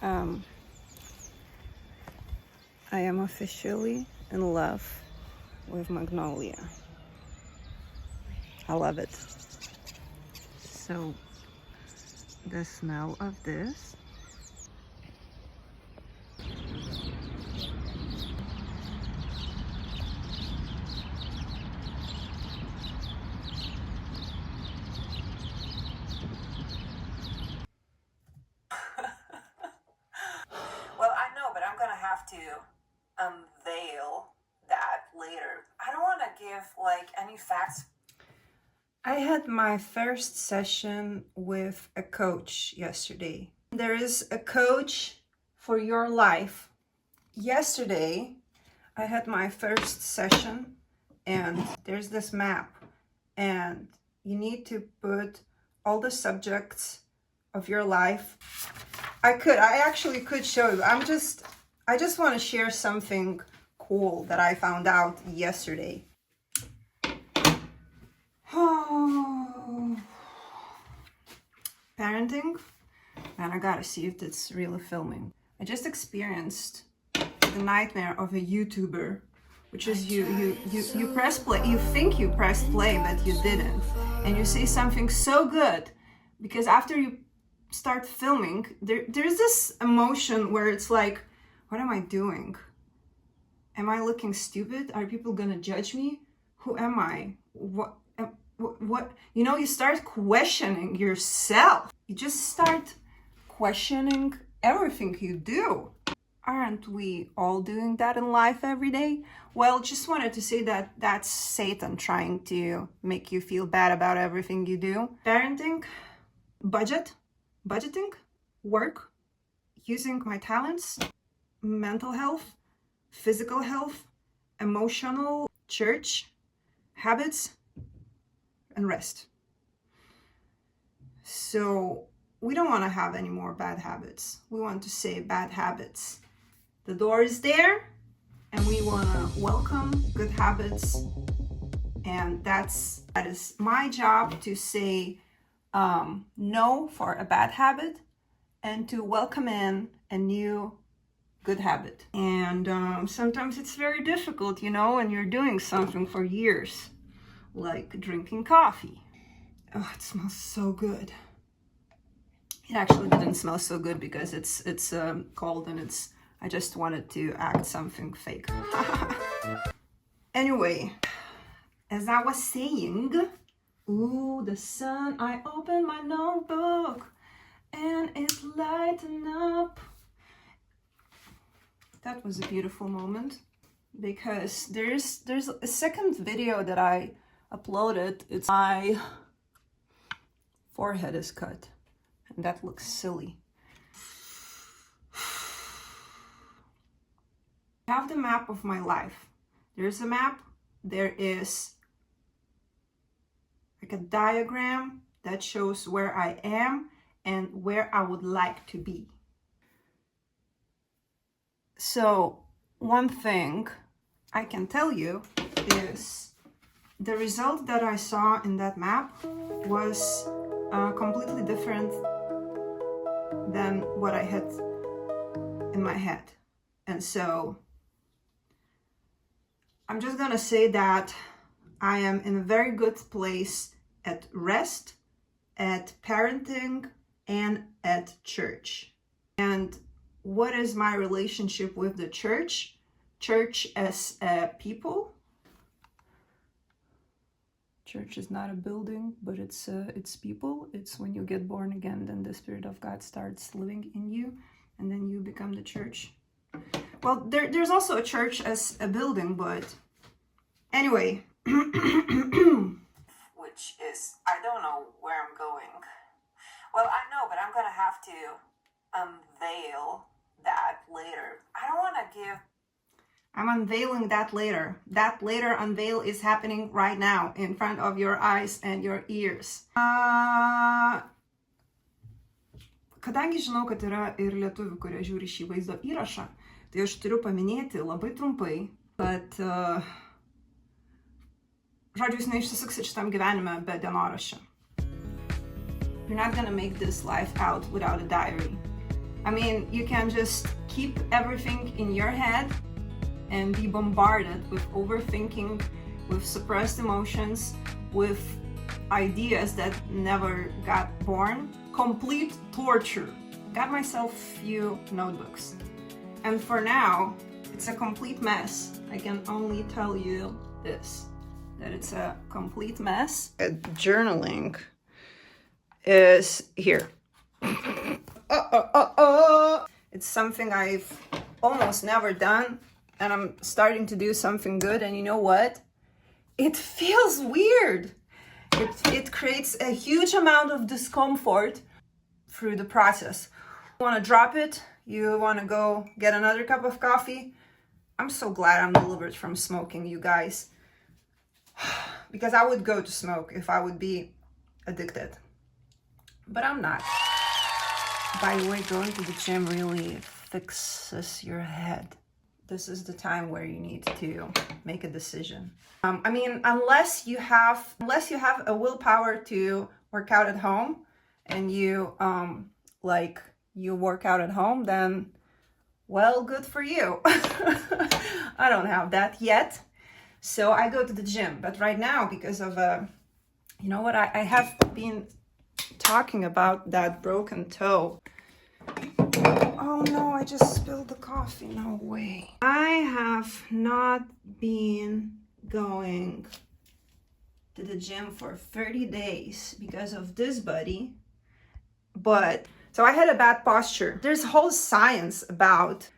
I am officially in love with Magnolia. I love it. So, the smell of this. Well, I know, but I'm gonna have to unveil that later. I don't want to give like any facts. I had my first session with a coach yesterday. There is a coach for your life. Yesterday, I had my first session, and there's this map, and you need to put all the subjects of your life. I actually could show you. I just want to share something cool that I found out yesterday. Oh, parenting, and I gotta see if it's really filming. I just experienced the nightmare of a YouTuber, which is you press play, you think you pressed play, but you didn't, and you say something so good, because after you start filming, there's this emotion where it's like, what am I doing? Am I looking stupid? Are people gonna judge me? Who am I? What you know, you start questioning yourself. You just start questioning everything you do. Aren't we all doing that in life every day? Well, just wanted to say that that's Satan trying to make you feel bad about everything you do. Parenting, budgeting, work, using my talents, mental health, physical health, emotional, church, habits, and rest. So we don't want to have any more bad habits. We want to say bad habits. The door is there, and we want to welcome good habits. And that is my job, to say no for a bad habit and to welcome in a new good habit. And sometimes it's very difficult, you know, when you're doing something for years, like drinking coffee. Oh, it smells so good. It actually didn't smell so good because it's cold, and I just wanted to act something fake. Anyway, as I was saying, ooh, the sun, I opened my notebook and it lightened up. That was a beautiful moment, because there's a second video that I uploaded. It's my forehead is cut, and that looks silly. I have the map of my life. There's a map. There is like a diagram that shows where I am and where I would like to be. So one thing I can tell you is the result that I saw in that map was completely different than what I had in my head. And so I'm just gonna say that I am in a very good place at rest, at parenting, and at church. And what is my relationship with the church? Church as a people. Church is not a building, but it's people. It's when you get born again, then the Spirit of God starts living in you, and then you become the church. Well, there's also a church as a building, but anyway. Which is, I don't know where I'm going. Well, I know, but I'm gonna have to unveil that later. I don't want to give... I'm unveiling that later. That later unveil is happening right now in front of your eyes and your ears. Kadangi žinau, kad yra ir lietuvių, kurie žiūri šį vaizdo įrašą, tai aš turiu paminėti labai trumpai, kad žodžiu, jūs neišsisuksit šitam gyvenime be dienoraščio. You're not gonna make this life out without a diary. I mean, you can just keep everything in your head and be bombarded with overthinking, with suppressed emotions, with ideas that never got born. Complete torture. Got myself a few notebooks. And for now, it's a complete mess. I can only tell you this, that it's a complete mess. Journaling is here. It's something I've almost never done, and I'm starting to do something good, and you know what? It feels weird. It creates a huge amount of discomfort through the process. You want to drop it? You want to go get another cup of coffee? I'm so glad I'm delivered from smoking, you guys. Because I would go to smoke if I would be addicted. But I'm not. By the way, going to the gym really fixes your head. This is the time where you need to make a decision. I mean, unless you have a willpower to work out at home, and you work out at home, then well, good for you. I don't have that yet, so I go to the gym. But right now, because of you know what, I have been talking about that broken toe. Oh no, I just spilled the coffee. No way. I have not been going to the gym for 30 days because of this buddy. But so I had a bad posture. There's a whole science about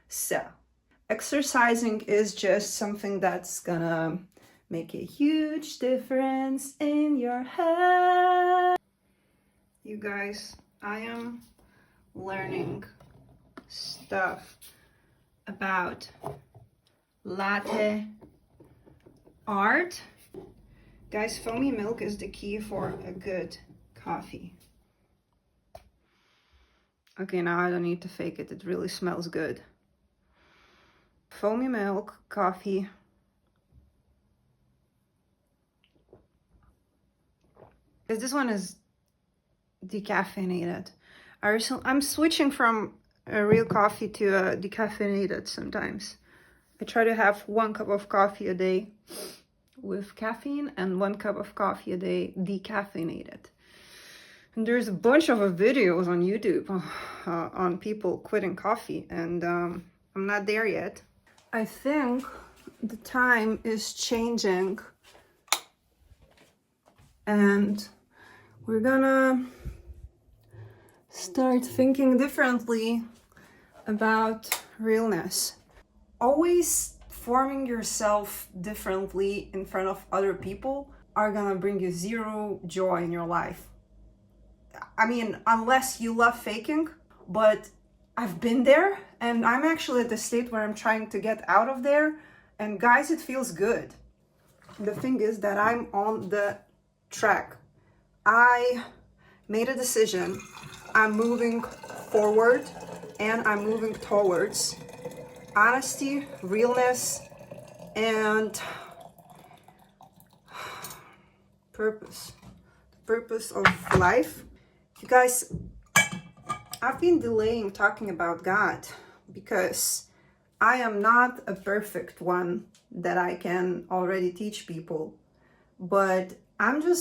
exercising is just something that's gonna make a huge difference in your head. You guys, I am learning stuff about latte art. Guys, foamy milk is the key for a good coffee. Okay, now I don't need to fake it. It really smells good. Foamy milk, coffee. This one is decaffeinated. I'm switching from a real coffee to a decaffeinated sometimes. I try to have 1 cup of coffee a day with caffeine and 1 cup of coffee a day decaffeinated. And there's a bunch of videos on YouTube on people quitting coffee, and I'm not there yet. I think the time is changing, and we're gonna start thinking differently about realness. Always forming yourself differently in front of other people are gonna bring you zero joy in your life. I mean, unless you love faking, but I've been there, and I'm actually at the state where I'm trying to get out of there, and guys, it feels good. The thing is that I'm on the track. I made a decision. I'm moving forward, and I'm moving towards honesty, realness, and purpose. The purpose of life. You guys, I've been delaying talking about God because I am not a perfect one that I can already teach people, but I'm going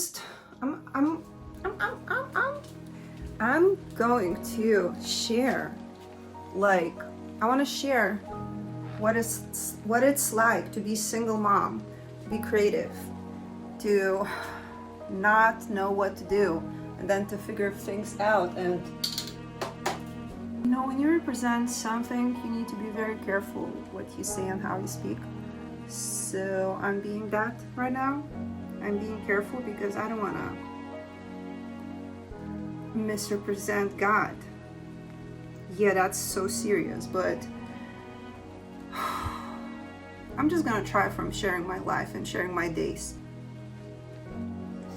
to share, I want to share what it's like to be single mom, to be creative, to not know what to do, and then to figure things out. And you know, when you represent something, you need to be very careful what you say and how you speak. So I'm being that right now. I'm being careful because I don't want to misrepresent God. Yeah, that's so serious, but I'm just gonna try from sharing my life and sharing my days.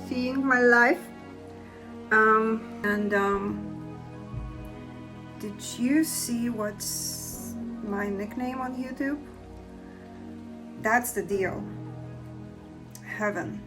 Seeing my life. Did you see what's my nickname on YouTube? That's the deal. Heaven.